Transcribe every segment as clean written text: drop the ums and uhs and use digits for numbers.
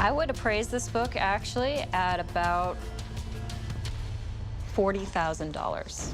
I would appraise this book actually at about $40,000.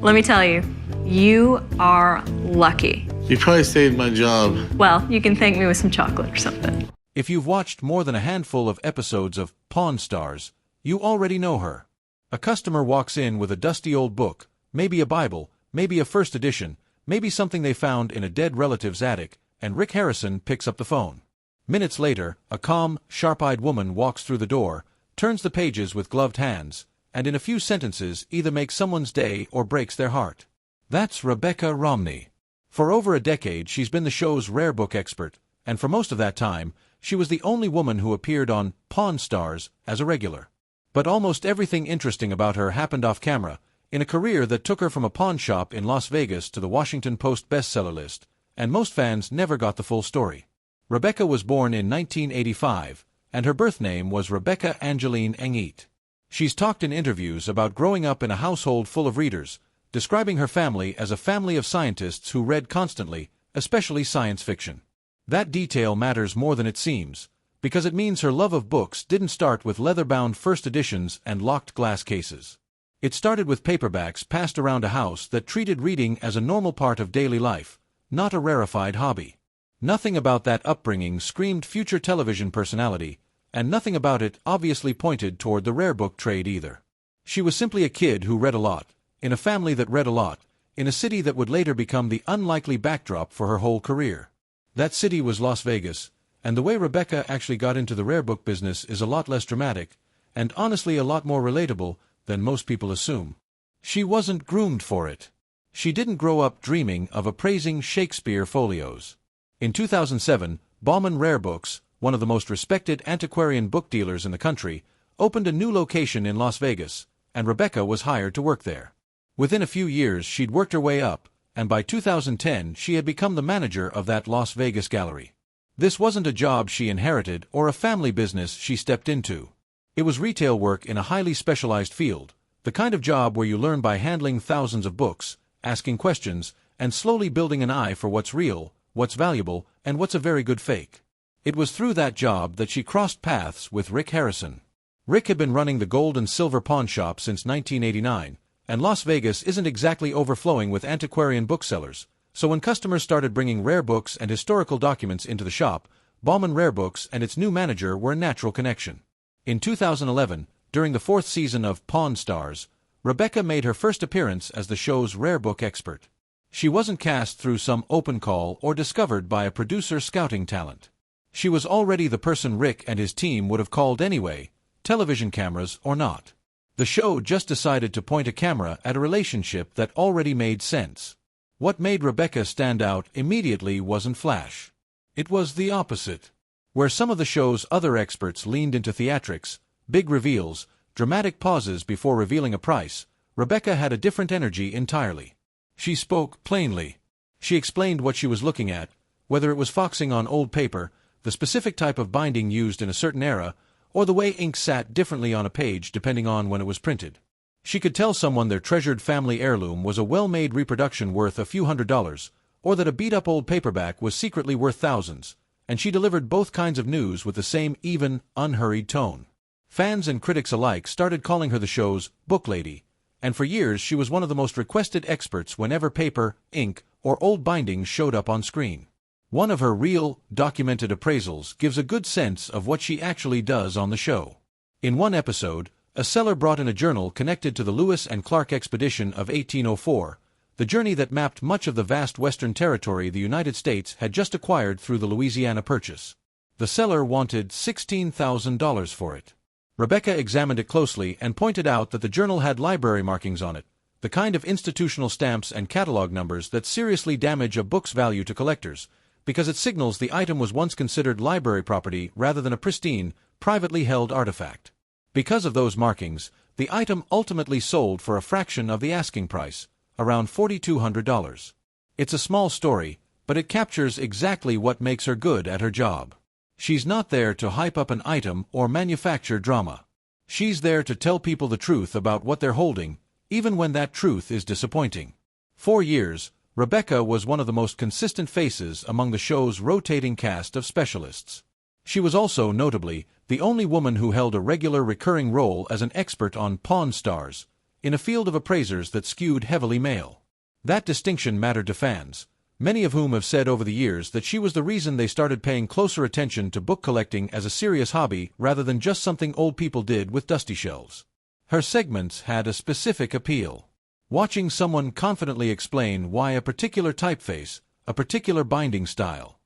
Let me tell you, you are lucky. You probably saved my job. Well, you can thank me with some chocolate or something. If you've watched more than a handful of episodes of Pawn Stars, you already know her. A customer walks in with a dusty old book, maybe a Bible, maybe a first edition, maybe something they found in a dead relative's attic, and Rick Harrison picks up the phone. Minutes later, a calm, sharp-eyed woman walks through the door, turns the pages with gloved hands, and in a few sentences either makes someone's day or breaks their heart. That's Rebecca Romney. For over a decade, she's been the show's rare book expert, and for most of that time, she was the only woman who appeared on Pawn Stars as a regular. But almost everything interesting about her happened off-camera, in a career that took her from a pawn shop in Las Vegas to the Washington Post bestseller list, and most fans never got the full story. Rebecca was born in 1985, and her birth name was Rebecca Angeline Engeet. She's talked in interviews about growing up in a household full of readers, describing her family as a family of scientists who read constantly, especially science fiction. That detail matters more than it seems, because it means her love of books didn't start with leather-bound first editions and locked glass cases. It started with paperbacks passed around a house that treated reading as a normal part of daily life, not a rarefied hobby. Nothing about that upbringing screamed future television personality, and nothing about it obviously pointed toward the rare book trade either. She was simply a kid who read a lot, in a family that read a lot, in a city that would later become the unlikely backdrop for her whole career. That city was Las Vegas, and the way Rebecca actually got into the rare book business is a lot less dramatic, and honestly a lot more relatable than most people assume. She wasn't groomed for it. She didn't grow up dreaming of appraising Shakespeare folios. In 2007, Bauman Rare Books, one of the most respected antiquarian book dealers in the country, opened a new location in Las Vegas, and Rebecca was hired to work there. Within a few years, she'd worked her way up, and by 2010 she had become the manager of that Las Vegas gallery. This wasn't a job she inherited or a family business she stepped into. It was retail work in a highly specialized field, the kind of job where you learn by handling thousands of books, asking questions, and slowly building an eye for what's real, what's valuable, and what's a very good fake. It was through that job that she crossed paths with Rick Harrison. Rick had been running the gold and silver pawn shop since 1989, and Las Vegas isn't exactly overflowing with antiquarian booksellers, so when customers started bringing rare books and historical documents into the shop, Bauman Rare Books and its new manager were a natural connection. In 2011, during the 4th season of Pawn Stars, Rebecca made her first appearance as the show's rare book expert. She wasn't cast through some open call or discovered by a producer scouting talent. She was already the person Rick and his team would have called anyway, television cameras or not. The show just decided to point a camera at a relationship that already made sense. What made Rebecca stand out immediately wasn't flash. It was the opposite. Where some of the show's other experts leaned into theatrics, big reveals, dramatic pauses before revealing a price, Rebecca had a different energy entirely. She spoke plainly. She explained what she was looking at, whether it was foxing on old paper, the specific type of binding used in a certain era, or the way ink sat differently on a page depending on when it was printed. She could tell someone their treasured family heirloom was a well-made reproduction worth a few $100s, or that a beat-up old paperback was secretly worth thousands, and she delivered both kinds of news with the same even, unhurried tone. Fans and critics alike started calling her the show's book lady, and for years she was one of the most requested experts whenever paper, ink, or old bindings showed up on screen. One of her real, documented appraisals gives a good sense of what she actually does on the show. In one episode, a seller brought in a journal connected to the Lewis and Clark expedition of 1804, the journey that mapped much of the vast western territory the United States had just acquired through the Louisiana Purchase. The seller wanted $16,000 for it. Rebecca examined it closely and pointed out that the journal had library markings on it, the kind of institutional stamps and catalog numbers that seriously damage a book's value to collectors, because it signals the item was once considered library property rather than a pristine, privately held artifact. Because of those markings, the item ultimately sold for a fraction of the asking price, around $4,200. It's a small story, but it captures exactly what makes her good at her job. She's not there to hype up an item or manufacture drama. She's there to tell people the truth about what they're holding, even when that truth is disappointing. For years, Rebecca was one of the most consistent faces among the show's rotating cast of specialists. She was also, notably, the only woman who held a regular recurring role as an expert on Pawn Stars, in a field of appraisers that skewed heavily male. That distinction mattered to fans, many of whom have said over the years that she was the reason they started paying closer attention to book collecting as a serious hobby rather than just something old people did with dusty shelves. Her segments had a specific appeal. Watching someone confidently explain why a particular typeface, a particular binding style,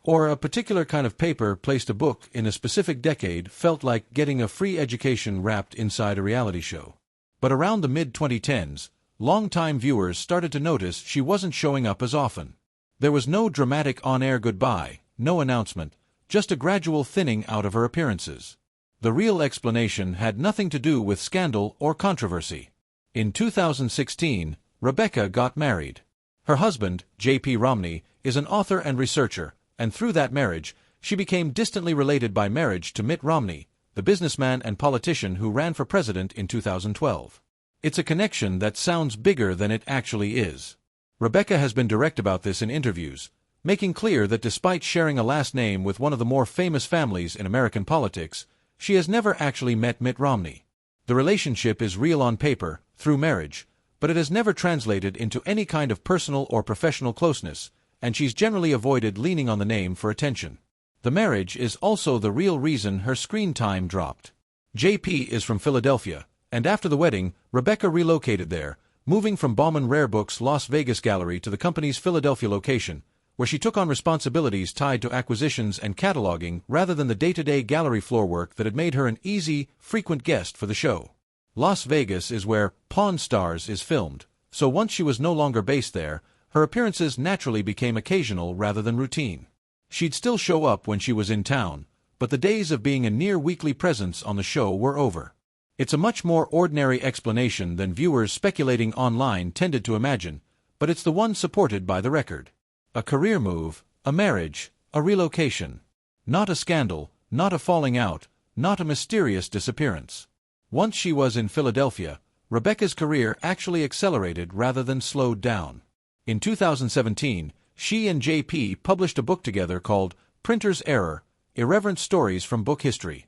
or a particular kind of paper placed a book in a specific decade felt like getting a free education wrapped inside a reality show. But around the mid-2010s, long-time viewers started to notice she wasn't showing up as often. There was no dramatic on-air goodbye, no announcement, just a gradual thinning out of her appearances. The real explanation had nothing to do with scandal or controversy. In 2016, Rebecca got married. Her husband, J.P. Romney, is an author and researcher, and through that marriage, she became distantly related by marriage to Mitt Romney, the businessman and politician who ran for president in 2012. It's a connection that sounds bigger than it actually is. Rebecca has been direct about this in interviews, making clear that despite sharing a last name with one of the more famous families in American politics, she has never actually met Mitt Romney. The relationship is real on paper, through marriage, but it has never translated into any kind of personal or professional closeness, and she's generally avoided leaning on the name for attention. The marriage is also the real reason her screen time dropped. JP is from Philadelphia, and after the wedding, Rebecca relocated there, moving from Bauman Rare Books' Las Vegas gallery to the company's Philadelphia location, where she took on responsibilities tied to acquisitions and cataloging rather than the day-to-day gallery floor work that had made her an easy, frequent guest for the show. Las Vegas is where Pawn Stars is filmed, so once she was no longer based there, her appearances naturally became occasional rather than routine. She'd still show up when she was in town, but the days of being a near-weekly presence on the show were over. It's a much more ordinary explanation than viewers speculating online tended to imagine, but it's the one supported by the record. A career move, a marriage, a relocation. Not a scandal, not a falling out, not a mysterious disappearance. Once she was in Philadelphia, Rebecca's career actually accelerated rather than slowed down. In 2017, she and JP published a book together called Printer's Error: Irreverent Stories from Book History.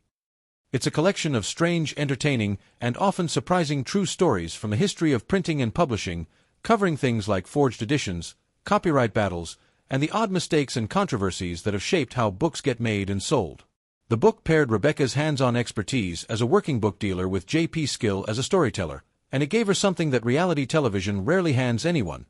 It's a collection of strange, entertaining, and often surprising true stories from the history of printing and publishing, covering things like forged editions, copyright battles, and the odd mistakes and controversies that have shaped how books get made and sold. The book paired Rebecca's hands-on expertise as a working book dealer with JP's skill as a storyteller, and it gave her something that reality television rarely hands anyone: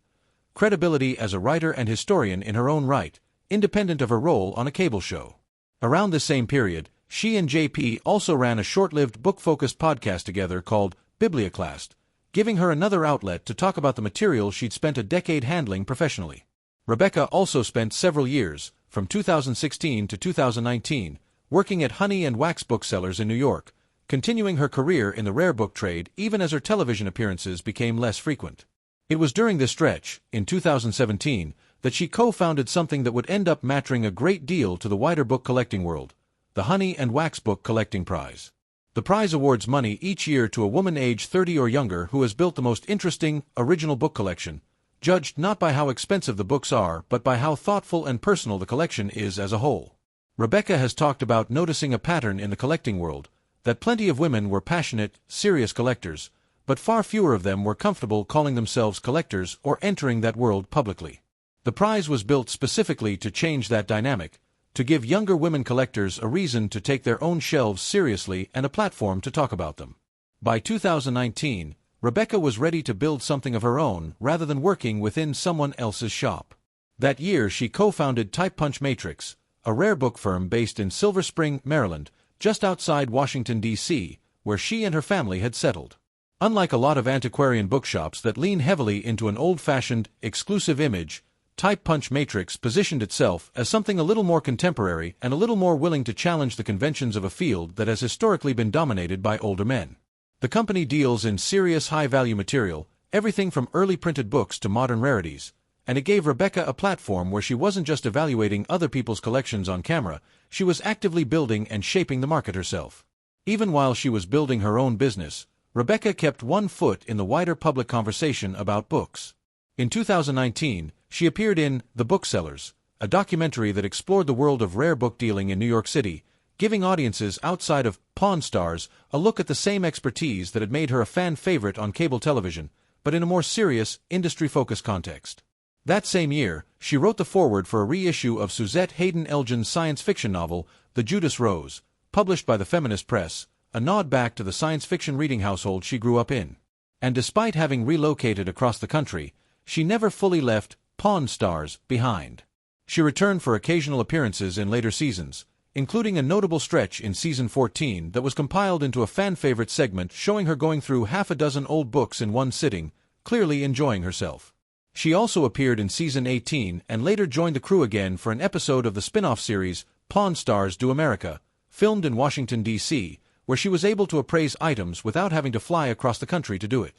credibility as a writer and historian in her own right, independent of her role on a cable show. Around this same period, she and JP also ran a short-lived book-focused podcast together called Biblioclast, giving her another outlet to talk about the material she'd spent a decade handling professionally. Rebecca also spent several years, from 2016 to 2019, working at Honey and Wax booksellers in New York, continuing her career in the rare book trade even as her television appearances became less frequent. It was during this stretch, in 2017, that she co-founded something that would end up mattering a great deal to the wider book collecting world: the Honey and Wax Book Collecting Prize. The prize awards money each year to a woman aged 30 or younger who has built the most interesting, original book collection, judged not by how expensive the books are but by how thoughtful and personal the collection is as a whole. Rebecca has talked about noticing a pattern in the collecting world, that plenty of women were passionate, serious collectors, but far fewer of them were comfortable calling themselves collectors or entering that world publicly. The prize was built specifically to change that dynamic, to give younger women collectors a reason to take their own shelves seriously and a platform to talk about them. By 2019, Rebecca was ready to build something of her own rather than working within someone else's shop. That year she co-founded Type Punch Matrix, a rare book firm based in Silver Spring, Maryland, just outside Washington, D.C., where she and her family had settled. Unlike a lot of antiquarian bookshops that lean heavily into an old-fashioned, exclusive image, Type Punch Matrix positioned itself as something a little more contemporary and a little more willing to challenge the conventions of a field that has historically been dominated by older men. The company deals in serious high-value material, everything from early printed books to modern rarities, and it gave Rebecca a platform where she wasn't just evaluating other people's collections on camera, she was actively building and shaping the market herself. Even while she was building her own business, Rebecca kept one foot in the wider public conversation about books. In 2019, she appeared in The Booksellers, a documentary that explored the world of rare book dealing in New York City, giving audiences outside of Pawn Stars a look at the same expertise that had made her a fan favorite on cable television, but in a more serious, industry-focused context. That same year, she wrote the foreword for a reissue of Suzette Haydn Elgin's science fiction novel, The Judas Rose, published by the Feminist Press, a nod back to the science fiction reading household she grew up in. And despite having relocated across the country, she never fully left Pawn Stars behind. She returned for occasional appearances in later seasons, including a notable stretch in season 14 that was compiled into a fan-favorite segment showing her going through half a dozen old books in one sitting, clearly enjoying herself. She also appeared in season 18 and later joined the crew again for an episode of the spin-off series Pawn Stars Do America, filmed in Washington, D.C., where she was able to appraise items without having to fly across the country to do it.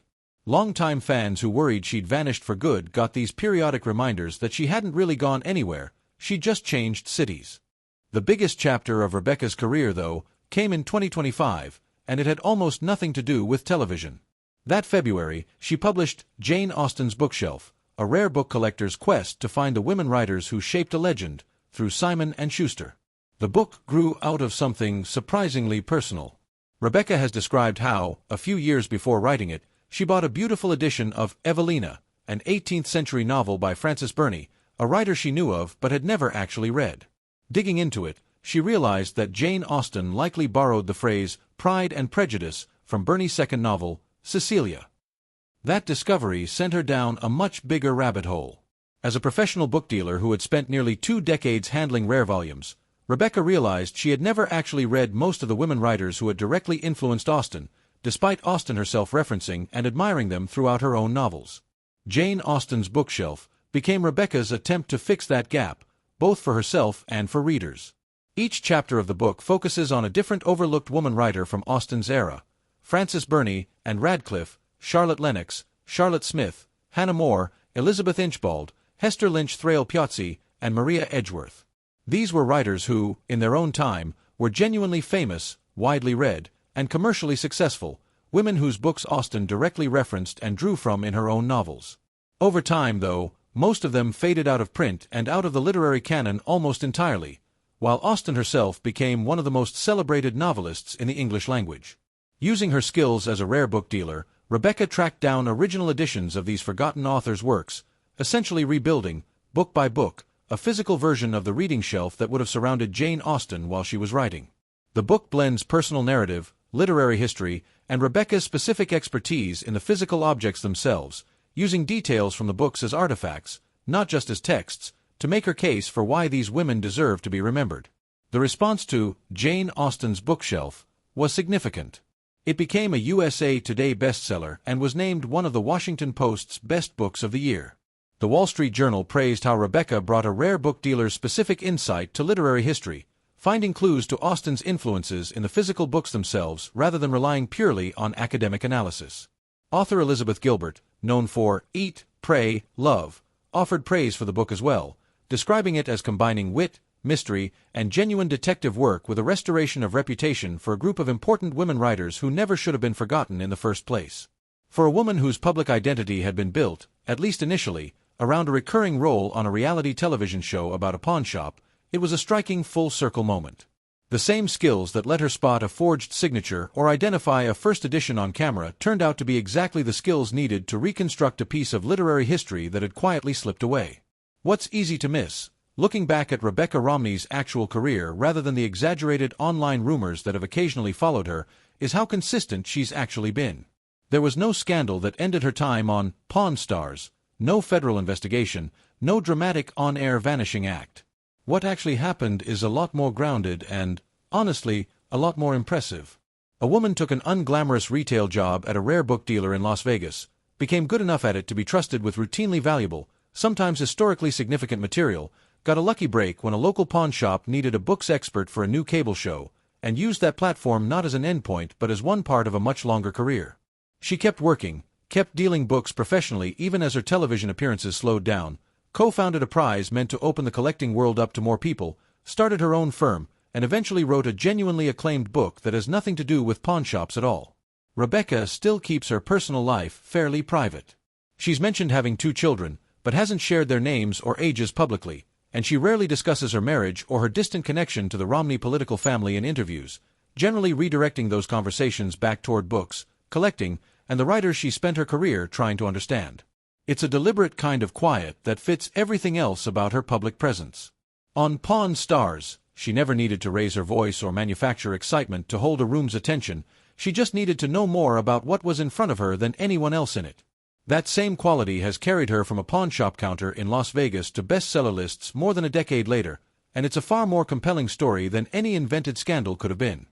Longtime fans who worried she'd vanished for good got these periodic reminders that she hadn't really gone anywhere, she'd just changed cities. The biggest chapter of Rebecca's career, though, came in 2025, and it had almost nothing to do with television. That February, she published Jane Austen's Bookshelf, a rare book collector's quest to find the women writers who shaped a legend, through Simon & Schuster. The book grew out of something surprisingly personal. Rebecca has described how, a few years before writing it, she bought a beautiful edition of Evelina, an 18th-century novel by Frances Burney, a writer she knew of but had never actually read. Digging into it, she realized that Jane Austen likely borrowed the phrase Pride and Prejudice from Burney's second novel, Cecilia. That discovery sent her down a much bigger rabbit hole. As a professional book dealer who had spent nearly 2 decades handling rare volumes, Rebecca realized she had never actually read most of the women writers who had directly influenced Austen, despite Austen herself referencing and admiring them throughout her own novels. Jane Austen's Bookshelf became Rebecca's attempt to fix that gap, both for herself and for readers. Each chapter of the book focuses on a different overlooked woman writer from Austen's era: Frances Burney, Anne Radcliffe, Charlotte Lennox, Charlotte Smith, Hannah More, Elizabeth Inchbald, Hester Lynch Thrale Piozzi, and Maria Edgeworth. These were writers who, in their own time, were genuinely famous, widely read, and commercially successful, women whose books Austen directly referenced and drew from in her own novels. Over time, though, most of them faded out of print and out of the literary canon almost entirely, while Austen herself became one of the most celebrated novelists in the English language. Using her skills as a rare book dealer, Rebecca tracked down original editions of these forgotten authors' works, essentially rebuilding, book by book, a physical version of the reading shelf that would have surrounded Jane Austen while she was writing. The book blends personal narrative, literary history, and Rebecca's specific expertise in the physical objects themselves, using details from the books as artifacts, not just as texts, to make her case for why these women deserve to be remembered. The response to Jane Austen's Bookshelf was significant. It became a USA Today bestseller and was named one of the Washington Post's best books of the year. The Wall Street Journal praised how Rebecca brought a rare book dealer's specific insight to literary history, finding clues to Austen's influences in the physical books themselves rather than relying purely on academic analysis. Author Elizabeth Gilbert, known for Eat, Pray, Love, offered praise for the book as well, describing it as combining wit, mystery, and genuine detective work with a restoration of reputation for a group of important women writers who never should have been forgotten in the first place. For a woman whose public identity had been built, at least initially, around a recurring role on a reality television show about a pawn shop, it was a striking full-circle moment. The same skills that let her spot a forged signature or identify a first edition on camera turned out to be exactly the skills needed to reconstruct a piece of literary history that had quietly slipped away. What's easy to miss, looking back at Rebecca Romney's actual career rather than the exaggerated online rumors that have occasionally followed her, is how consistent she's actually been. There was no scandal that ended her time on Pawn Stars, no federal investigation, no dramatic on-air vanishing act. What actually happened is a lot more grounded and, honestly, a lot more impressive. A woman took an unglamorous retail job at a rare book dealer in Las Vegas, became good enough at it to be trusted with routinely valuable, sometimes historically significant material, got a lucky break when a local pawn shop needed a books expert for a new cable show, and used that platform not as an endpoint but as one part of a much longer career. She kept working, kept dealing books professionally even as her television appearances slowed down, co-founded a prize meant to open the collecting world up to more people, started her own firm, and eventually wrote a genuinely acclaimed book that has nothing to do with pawn shops at all. Rebecca still keeps her personal life fairly private. She's mentioned having 2 children, but hasn't shared their names or ages publicly, and she rarely discusses her marriage or her distant connection to the Romney political family in interviews, generally redirecting those conversations back toward books, collecting, and the writers she spent her career trying to understand. It's a deliberate kind of quiet that fits everything else about her public presence. On Pawn Stars, she never needed to raise her voice or manufacture excitement to hold a room's attention. She just needed to know more about what was in front of her than anyone else in it. That same quality has carried her from a pawn shop counter in Las Vegas to bestseller lists more than a decade later, and it's a far more compelling story than any invented scandal could have been.